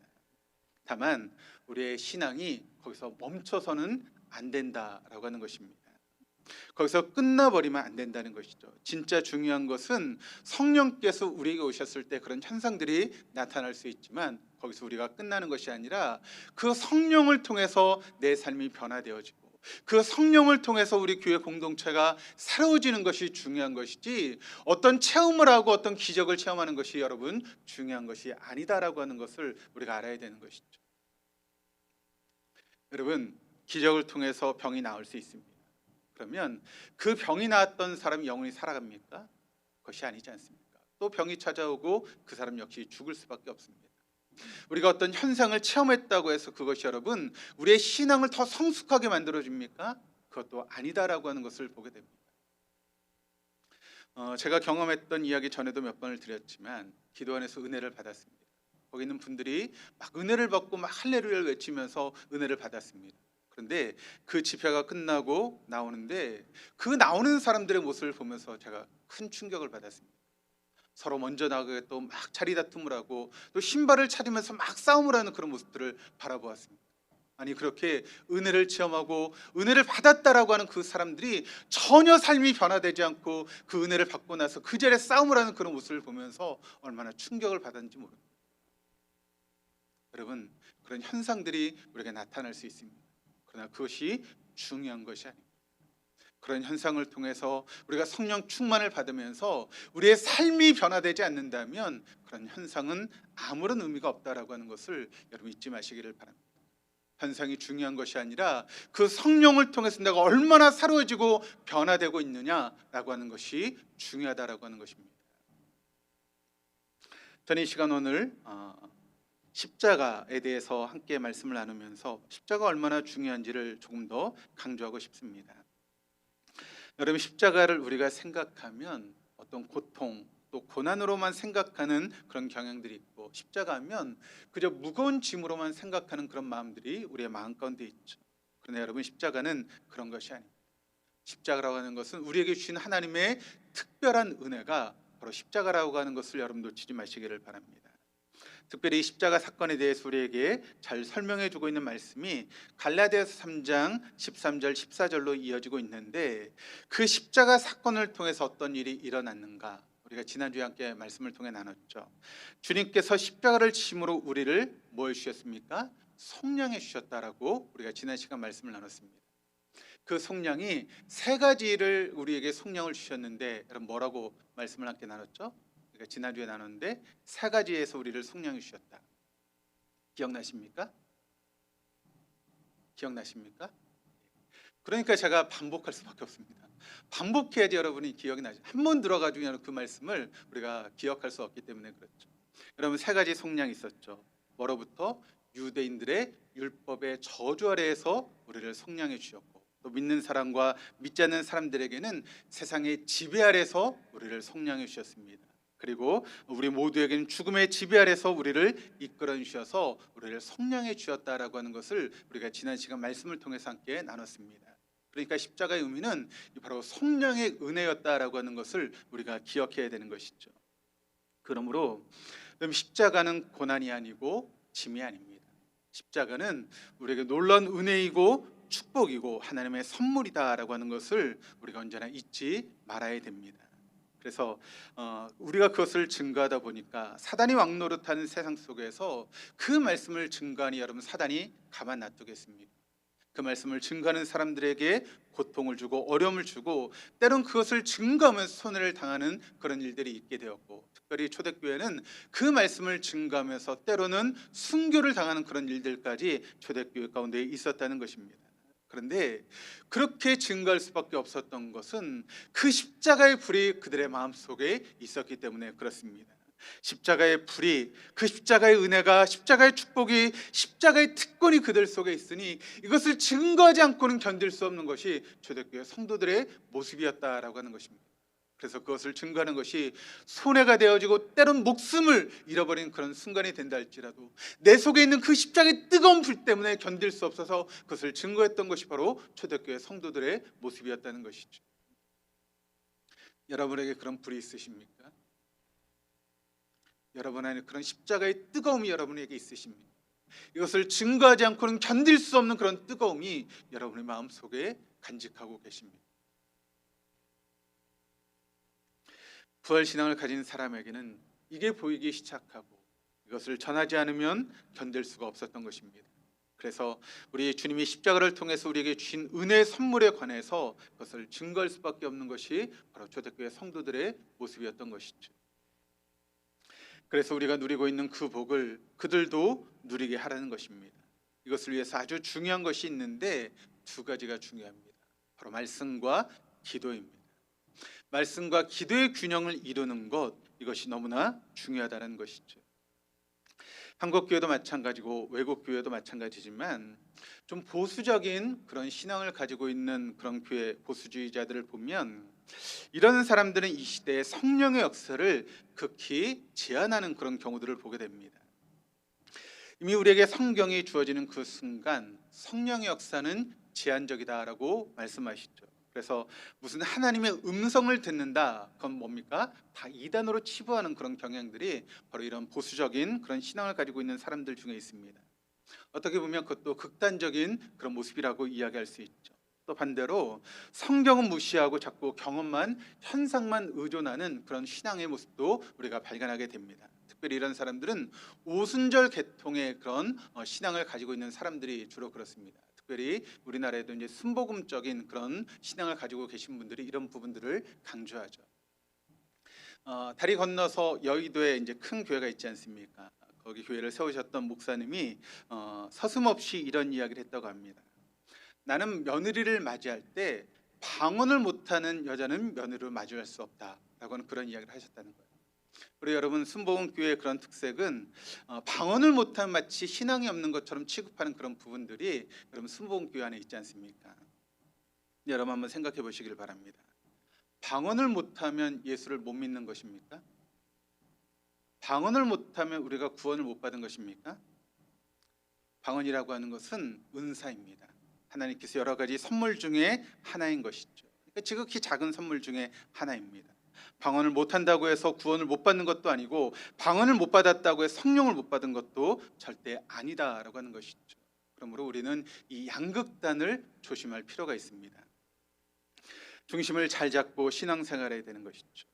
다만 우리의 신앙이 거기서 멈춰서는 안 된다라고 하는 것입니다. 거기서 끝나버리면 안 된다는 것이죠. 진짜 중요한 것은 성령께서 우리에게 오셨을 때 그런 현상들이 나타날 수 있지만 거기서 우리가 끝나는 것이 아니라 그 성령을 통해서 내 삶이 변화되어지고 그 성령을 통해서 우리 교회 공동체가 새로워지는 것이 중요한 것이지, 어떤 체험을 하고 어떤 기적을 체험하는 것이 여러분 중요한 것이 아니다라고 하는 것을 우리가 알아야 되는 것이죠. 여러분, 기적을 통해서 병이 나을 수 있습니다. 그러면 그 병이 나았던 사람이 영원히 살아갑니까? 그것이 아니지 않습니까? 또 병이 찾아오고 그 사람 역시 죽을 수밖에 없습니다. 우리가 어떤 현상을 체험했다고 해서 그것이 여러분 우리의 신앙을 더 성숙하게 만들어줍니까? 그것도 아니다라고 하는 것을 보게 됩니다. 제가 경험했던 이야기 전에도 몇 번을 드렸지만 기도 안에서 은혜를 받았습니다. 거기 있는 분들이 막 은혜를 받고 막 할렐루야를 외치면서 은혜를 받았습니다. 그런데 그 집회가 끝나고 나오는데 그 나오는 사람들의 모습을 보면서 제가 큰 충격을 받았습니다. 서로 먼저 나가게 또 막 자리 다툼을 하고 또 신발을 차리면서 막 싸움을 하는 그런 모습들을 바라보았습니다. 아니, 그렇게 은혜를 체험하고 은혜를 받았다라고 하는 그 사람들이 전혀 삶이 변화되지 않고 그 은혜를 받고 나서 그 자리에 싸움을 하는 그런 모습을 보면서 얼마나 충격을 받았는지 모릅니다. 여러분, 그런 현상들이 우리에게 나타날 수 있습니다. 그러나 그것이 중요한 것이 아닙니다. 그런 현상을 통해서 우리가 성령 충만을 받으면서 우리의 삶이 변화되지 않는다면 그런 현상은 아무런 의미가 없다라고 하는 것을 여러분 잊지 마시기를 바랍니다. 현상이 중요한 것이 아니라 그 성령을 통해서 내가 얼마나 새로워지고 변화되고 있느냐라고 하는 것이 중요하다라고 하는 것입니다. 저는 이 시간 오늘 십자가에 대해서 함께 말씀을 나누면서 십자가 얼마나 중요한지를 조금 더 강조하고 싶습니다. 여러분, 십자가를 우리가 생각하면 어떤 고통 또 고난으로만 생각하는 그런 경향들이 있고, 십자가 하면 그저 무거운 짐으로만 생각하는 그런 마음들이 우리의 마음 가운데 있죠. 그러나 여러분, 십자가는 그런 것이 아닙니다. 십자가라고 하는 것은 우리에게 주신 하나님의 특별한 은혜가 바로 십자가라고 하는 것을 여러분 놓치지 마시기를 바랍니다. 특별히 이 십자가 사건에 대해서 우리에게 잘 설명해 주고 있는 말씀이 갈라디아서 3장 13절 14절로 이어지고 있는데, 그 십자가 사건을 통해서 어떤 일이 일어났는가 우리가 지난주에 함께 말씀을 통해 나눴죠. 주님께서 십자가를 지심으로 우리를 뭐 해주셨습니까? 속량해 주셨다라고 우리가 지난 시간 말씀을 나눴습니다. 그 속량이 세 가지를 우리에게 속량을 주셨는데, 여러분 뭐라고 말씀을 함께 나눴죠? 지난주에 나눴는데 세 가지에서 우리를 속량해 주셨다. 기억나십니까? 기억나십니까? 그러니까 제가 반복할 수밖에 없습니다. 반복해야지 여러분이 기억이 나죠. 한 번 들어가지고 그 말씀을 우리가 기억할 수 없기 때문에 그렇죠. 여러분, 세 가지 속량이 있었죠. 뭐로부터? 유대인들의 율법의 저주 아래에서 우리를 속량해 주셨고, 또 믿는 사람과 믿지 않는 사람들에게는 세상의 지배 아래에서 우리를 속량해 주셨습니다. 그리고 우리 모두에게는 죽음의 지배 아래서 우리를 이끌어 주셔서 우리를 속량해 주셨다라고 하는 것을 우리가 지난 시간 말씀을 통해서 함께 나눴습니다. 그러니까 십자가의 의미는 바로 속량의 은혜였다라고 하는 것을 우리가 기억해야 되는 것이죠. 그러므로 십자가는 고난이 아니고 짐이 아닙니다. 십자가는 우리에게 놀라운 은혜이고 축복이고 하나님의 선물이다라고 하는 것을 우리가 언제나 잊지 말아야 됩니다. 그래서 우리가 그것을 증거하다 보니까 사단이 왕노릇하는 세상 속에서 그 말씀을 증거하니 여러분, 사단이 가만 놔두겠습니까? 그 말씀을 증거하는 사람들에게 고통을 주고 어려움을 주고, 때론 그것을 증거하면서 손해를 당하는 그런 일들이 있게 되었고, 특별히 초대교회는 그 말씀을 증거하면서 때로는 순교를 당하는 그런 일들까지 초대교회 가운데 있었다는 것입니다. 그런데 그렇게 증거할 수밖에 없었던 것은 그 십자가의 불이 그들의 마음속에 있었기 때문에 그렇습니다. 십자가의 불이, 그 십자가의 은혜가, 십자가의 축복이, 십자가의 특권이 그들 속에 있으니 이것을 증거하지 않고는 견딜 수 없는 것이 초대교회 성도들의 모습이었다라고 하는 것입니다. 그래서 그것을 증거하는 것이 손해가 되어지고 때론 목숨을 잃어버린 그런 순간이 된다 할지라도 내 속에 있는 그 십자가의 뜨거운 불 때문에 견딜 수 없어서 그것을 증거했던 것이 바로 초대교회 성도들의 모습이었다는 것이죠. 여러분에게 그런 불이 있으십니까? 여러분 안에 그런 십자가의 뜨거움이 여러분에게 있으십니까? 이것을 증거하지 않고는 견딜 수 없는 그런 뜨거움이 여러분의 마음속에 간직하고 계십니다. 부활신앙을 가진 사람에게는 이게 보이기 시작하고 이것을 전하지 않으면 견딜 수가 없었던 것입니다. 그래서 우리 주님이 십자가를 통해서 우리에게 주신 은혜의 선물에 관해서 그것을 증거할 수밖에 없는 것이 바로 초대교회 성도들의 모습이었던 것이죠. 그래서 우리가 누리고 있는 그 복을 그들도 누리게 하라는 것입니다. 이것을 위해서 아주 중요한 것이 있는데 두 가지가 중요합니다. 바로 말씀과 기도입니다. 말씀과 기도의 균형을 이루는 것, 이것이 너무나 중요하다는 것이죠. 한국 교회도 마찬가지고 외국 교회도 마찬가지지만 좀 보수적인 그런 신앙을 가지고 있는 그런 교회 보수주의자들을 보면 이런 사람들은 이 시대의 성령의 역사를 극히 제한하는 그런 경우들을 보게 됩니다. 이미 우리에게 성경이 주어지는 그 순간 성령의 역사는 제한적이다라고 말씀하시죠. 그래서 무슨 하나님의 음성을 듣는다, 그건 뭡니까? 다 이단으로 치부하는 그런 경향들이 바로 이런 보수적인 그런 신앙을 가지고 있는 사람들 중에 있습니다. 어떻게 보면 그것도 극단적인 그런 모습이라고 이야기할 수 있죠. 또 반대로 성경은 무시하고 자꾸 경험만, 현상만 의존하는 그런 신앙의 모습도 우리가 발견하게 됩니다. 특별히 이런 사람들은 오순절 계통의 그런 신앙을 가지고 있는 사람들이 주로 그렇습니다. 특별히 우리나라에도 이제 순복음적인 그런 신앙을 가지고 계신 분들이 이런 부분들을 강조하죠. 다리 건너서 여의도에 이제 큰 교회가 있지 않습니까? 거기 교회를 세우셨던 목사님이 서슴없이 이런 이야기를 했다고 합니다. 나는 며느리를 맞이할 때 방언을 못하는 여자는 며느리를 맞이할 수 없다라고 하는 그런 이야기를 하셨다는 거예요. 그리고 여러분 순복음 교회의 그런 특색은 방언을 못하면 마치 신앙이 없는 것처럼 취급하는 그런 부분들이 여러분 순복음 교회 안에 있지 않습니까? 여러분 한번 생각해 보시길 바랍니다. 방언을 못하면 예수를 못 믿는 것입니까? 방언을 못하면 우리가 구원을 못 받은 것입니까? 방언이라고 하는 것은 은사입니다. 하나님께서 여러 가지 선물 중에 하나인 것이죠. 그러니까 지극히 작은 선물 중에 하나입니다. 방언을 못한다고 해서 구원을 못 받는 것도 아니고 방언을 못 받았다고 해서 성령을 못 받은 것도 절대 아니다라고 하는 것이죠. 그러므로 우리는 이 양극단을 조심할 필요가 있습니다. 중심을 잘 잡고 신앙생활해야 되는 것이죠.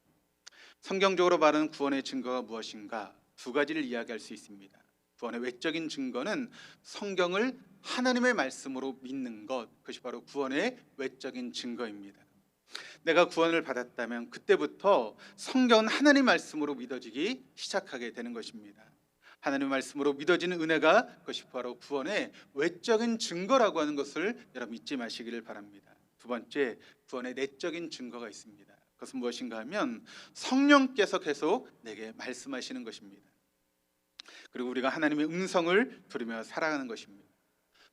성경적으로 말하는 구원의 증거가 무엇인가? 두 가지를 이야기할 수 있습니다. 구원의 외적인 증거는 성경을 하나님의 말씀으로 믿는 것, 그것이 바로 구원의 외적인 증거입니다. 내가 구원을 받았다면 그때부터 성경은 하나님 말씀으로 믿어지기 시작하게 되는 것입니다. 하나님 말씀으로 믿어지는 은혜가 그것이 바로 구원의 외적인 증거라고 하는 것을 여러분 잊지 마시기를 바랍니다. 두 번째, 구원의 내적인 증거가 있습니다. 그것은 무엇인가 하면 성령께서 계속 내게 말씀하시는 것입니다. 그리고 우리가 하나님의 음성을 들으며 살아가는 것입니다.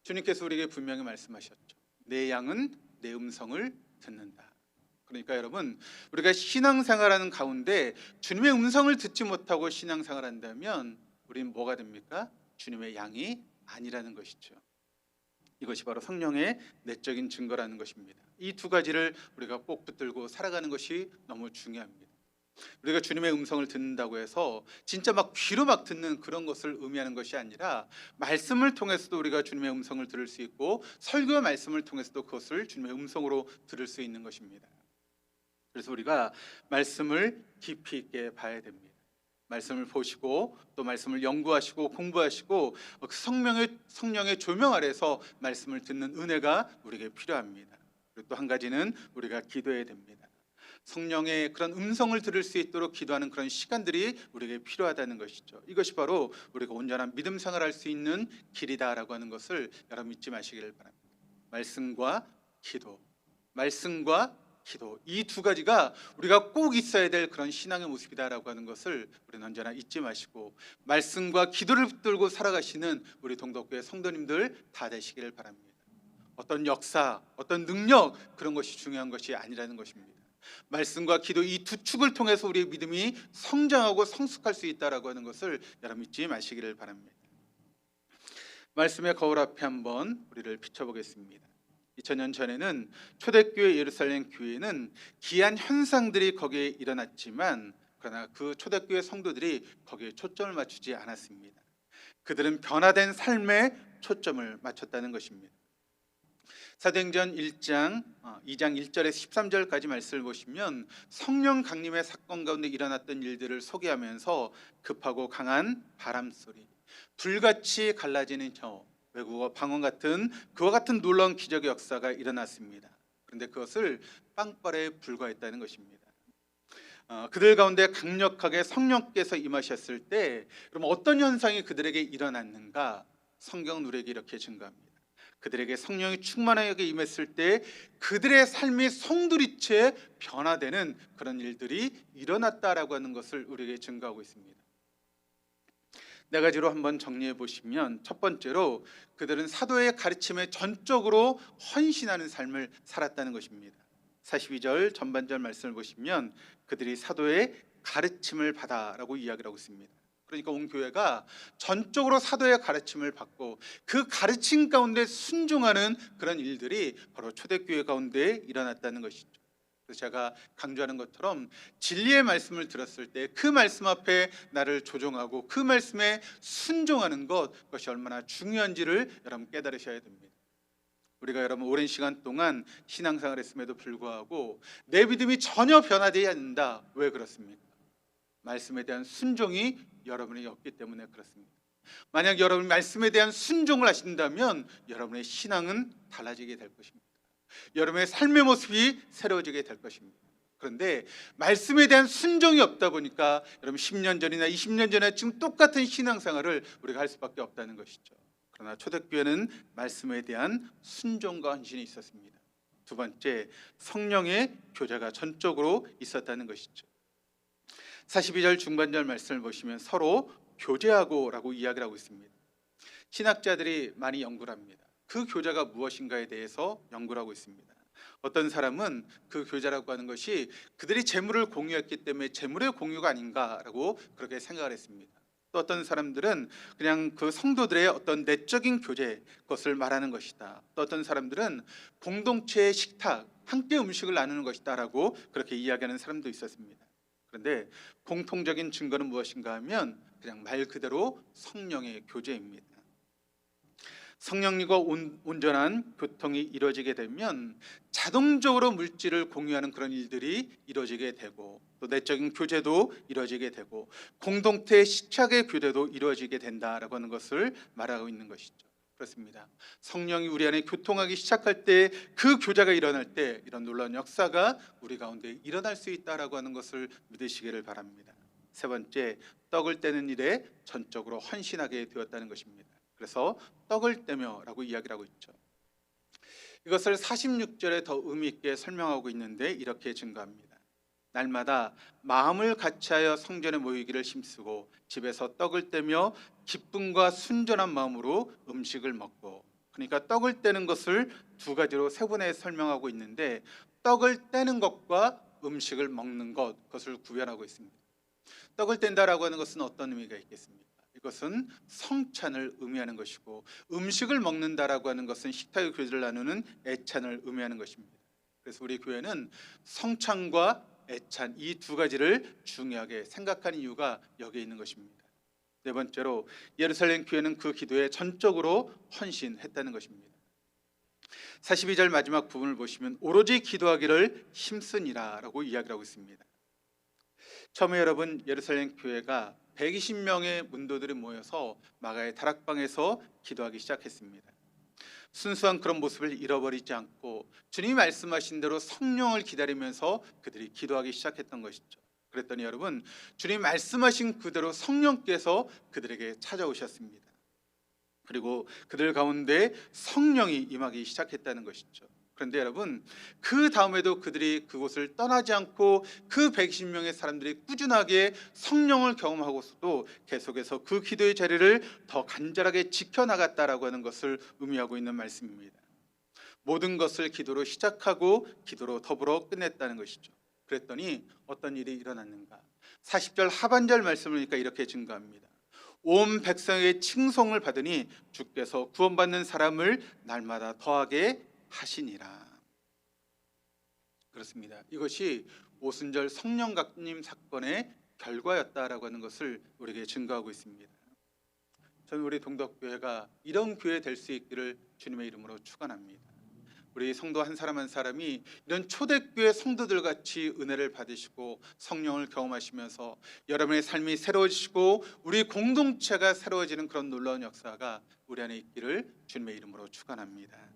주님께서 우리에게 분명히 말씀하셨죠. 내 양은 내 음성을 듣는다. 그러니까 여러분 우리가 신앙생활하는 가운데 주님의 음성을 듣지 못하고 신앙생활한다면 우리는 뭐가 됩니까? 주님의 양이 아니라는 것이죠. 이것이 바로 성령의 내적인 증거라는 것입니다. 이 두 가지를 우리가 꼭 붙들고 살아가는 것이 너무 중요합니다. 우리가 주님의 음성을 듣는다고 해서 진짜 막 귀로 막 듣는 그런 것을 의미하는 것이 아니라 말씀을 통해서도 우리가 주님의 음성을 들을 수 있고 설교의 말씀을 통해서도 그것을 주님의 음성으로 들을 수 있는 것입니다. 그래서 우리가 말씀을 깊이 있게 봐야 됩니다. 말씀을 보시고 또 말씀을 연구하시고 공부하시고 성령의 조명 아래서 말씀을 듣는 은혜가 우리에게 필요합니다. 그리고 또 한 가지는 우리가 기도해야 됩니다. 성령의 그런 음성을 들을 수 있도록 기도하는 그런 시간들이 우리에게 필요하다는 것이죠. 이것이 바로 우리가 온전한 믿음 생활할 수 있는 길이다라고 하는 것을 여러분 잊지 마시기를 바랍니다. 말씀과 기도, 말씀과 기도, 이 두 가지가 우리가 꼭 있어야 될 그런 신앙의 모습이다라고 하는 것을 우리는 언제나 잊지 마시고 말씀과 기도를 붙들고 살아가시는 우리 동덕교회 성도님들 다 되시기를 바랍니다. 어떤 역사, 어떤 능력, 그런 것이 중요한 것이 아니라는 것입니다. 말씀과 기도, 이 두 축을 통해서 우리의 믿음이 성장하고 성숙할 수 있다라고 하는 것을 여러분 잊지 마시기를 바랍니다. 말씀의 거울 앞에 한번 우리를 비춰보겠습니다. 2000년 전에는 초대교회 예루살렘 교회는 기이한 현상들이 거기에 일어났지만, 그러나 그 초대교회 성도들이 거기에 초점을 맞추지 않았습니다. 그들은 변화된 삶에 초점을 맞췄다는 것입니다. 사도행전 2장 1절에서 13절까지 말씀을 보시면 성령 강림의 사건 가운데 일어났던 일들을 소개하면서 급하고 강한 바람 소리, 불같이 갈라지는 혀, 외국어 방언 같은 그와 같은 놀라운 기적의 역사가 일어났습니다. 그런데 그것을 빵벌에 불과했다는 것입니다. 그들 가운데 강력하게 성령께서 임하셨을 때 그럼 어떤 현상이 그들에게 일어났는가? 성경 누리에게 이렇게 증거합니다. 그들에게 성령이 충만하게 임했을 때 그들의 삶이 송두리째 변화되는 그런 일들이 일어났다라고 하는 것을 우리에게 증거하고 있습니다. 네 가지로 한번 정리해 보시면, 첫 번째로 그들은 사도의 가르침에 전적으로 헌신하는 삶을 살았다는 것입니다. 42절 전반절 말씀을 보시면 그들이 사도의 가르침을 받아라고 이야기를 하고 있습니다. 그러니까 온 교회가 전적으로 사도의 가르침을 받고 그 가르침 가운데 순종하는 그런 일들이 바로 초대교회 가운데 일어났다는 것이죠. 그래서 제가 강조하는 것처럼 진리의 말씀을 들었을 때 그 말씀 앞에 나를 조종하고 그 말씀에 순종하는 것, 그것이 얼마나 중요한지를 여러분 깨달으셔야 됩니다. 우리가 여러분 오랜 시간 동안 신앙생활을 했음에도 불구하고 내 믿음이 전혀 변화되지 않는다. 왜 그렇습니까? 말씀에 대한 순종이 여러분이 없기 때문에 그렇습니다. 만약 여러분이 말씀에 대한 순종을 하신다면 여러분의 신앙은 달라지게 될 것입니다. 여러분의 삶의 모습이 새로워지게 될 것입니다. 그런데 말씀에 대한 순종이 없다 보니까 여러분 10년 전이나 20년 전에 지금 똑같은 신앙생활을 우리가 할 수밖에 없다는 것이죠. 그러나 초대교회는 말씀에 대한 순종과 헌신이 있었습니다. 두 번째, 성령의 교제가 전적으로 있었다는 것이죠. 42절 중반절 말씀을 보시면 서로 교제하고라고 이야기를 하고 있습니다. 신학자들이 많이 연구를 합니다. 그 교제가 무엇인가에 대해서 연구를 하고 있습니다. 어떤 사람은 그 교제라고 하는 것이 그들이 재물을 공유했기 때문에 재물의 공유가 아닌가라고 그렇게 생각을 했습니다. 또 어떤 사람들은 그냥 그 성도들의 어떤 내적인 교제, 그것을 말하는 것이다. 또 어떤 사람들은 공동체의 식탁, 함께 음식을 나누는 것이다라고 그렇게 이야기하는 사람도 있었습니다. 그런데 공통적인 증거는 무엇인가 하면 그냥 말 그대로 성령의 교제입니다. 성령님과 온전한 교통이 이루어지게 되면 자동적으로 물질을 공유하는 그런 일들이 이루어지게 되고, 또 내적인 교제도 이루어지게 되고, 공동체의 식탁의 교제도 이루어지게 된다라고 하는 것을 말하고 있는 것이죠. 그렇습니다. 성령이 우리 안에 교통하기 시작할 때, 그 교제가 일어날 때 이런 놀라운 역사가 우리 가운데 일어날 수 있다라고 하는 것을 믿으시기를 바랍니다. 세 번째, 떡을 떼는 일에 전적으로 헌신하게 되었다는 것입니다. 그래서 떡을 떼며라고 이야기를 하고 있죠. 이것을 46절에 더 의미 있게 설명하고 있는데 이렇게 증거합니다. 날마다 마음을 같이하여 성전에 모이기를 힘쓰고 집에서 떡을 떼며 기쁨과 순전한 마음으로 음식을 먹고. 그러니까 떡을 떼는 것을 두 가지로 세분해 설명하고 있는데, 떡을 떼는 것과 음식을 먹는 것, 그것을 구별하고 있습니다. 떡을 뗀다라고 하는 것은 어떤 의미가 있겠습니까? 이것은 성찬을 의미하는 것이고, 음식을 먹는다라고 하는 것은 식탁의 교제를 나누는 애찬을 의미하는 것입니다. 그래서 우리 교회는 성찬과 애찬, 이 두 가지를 중요하게 생각하는 이유가 여기에 있는 것입니다. 네 번째로, 예루살렘 교회는 그 기도에 전적으로 헌신했다는 것입니다. 42절 마지막 부분을 보시면 오로지 기도하기를 힘쓰니라 라고 이야기를 하고 있습니다. 처음에 여러분 예루살렘 교회가 120명의 문도들이 모여서 마가의 다락방에서 기도하기 시작했습니다. 순수한 그런 모습을 잃어버리지 않고 주님이 말씀하신 대로 성령을 기다리면서 그들이 기도하기 시작했던 것이죠. 그랬더니 여러분, 주님 말씀하신 그대로 성령께서 그들에게 찾아오셨습니다. 그리고 그들 가운데 성령이 임하기 시작했다는 것이죠. 그런데 여러분, 그 다음에도 그들이 그곳을 떠나지 않고 그 120명의 사람들이 꾸준하게 성령을 경험하고서도 계속해서 그 기도의 자리를 더 간절하게 지켜나갔다라고 하는 것을 의미하고 있는 말씀입니다. 모든 것을 기도로 시작하고 기도로 더불어 끝냈다는 것이죠. 그랬더니 어떤 일이 일어났는가? 40절 하반절 말씀을 보니까 이렇게 증거합니다. 온 백성의 칭송을 받으니 주께서 구원받는 사람을 날마다 더하게 하시니라. 그렇습니다. 이것이 오순절 성령 강림 사건의 결과였다라고 하는 것을 우리에게 증거하고 있습니다. 저는 우리 동덕교회가 이런 교회 될 수 있기를 주님의 이름으로 축원합니다. 우리 성도 한 사람 한 사람이 이런 초대교회 성도들 같이 은혜를 받으시고 성령을 경험하시면서 여러분의 삶이 새로워지시고 우리 공동체가 새로워지는 그런 놀라운 역사가 우리 안에 있기를 주님의 이름으로 축원합니다.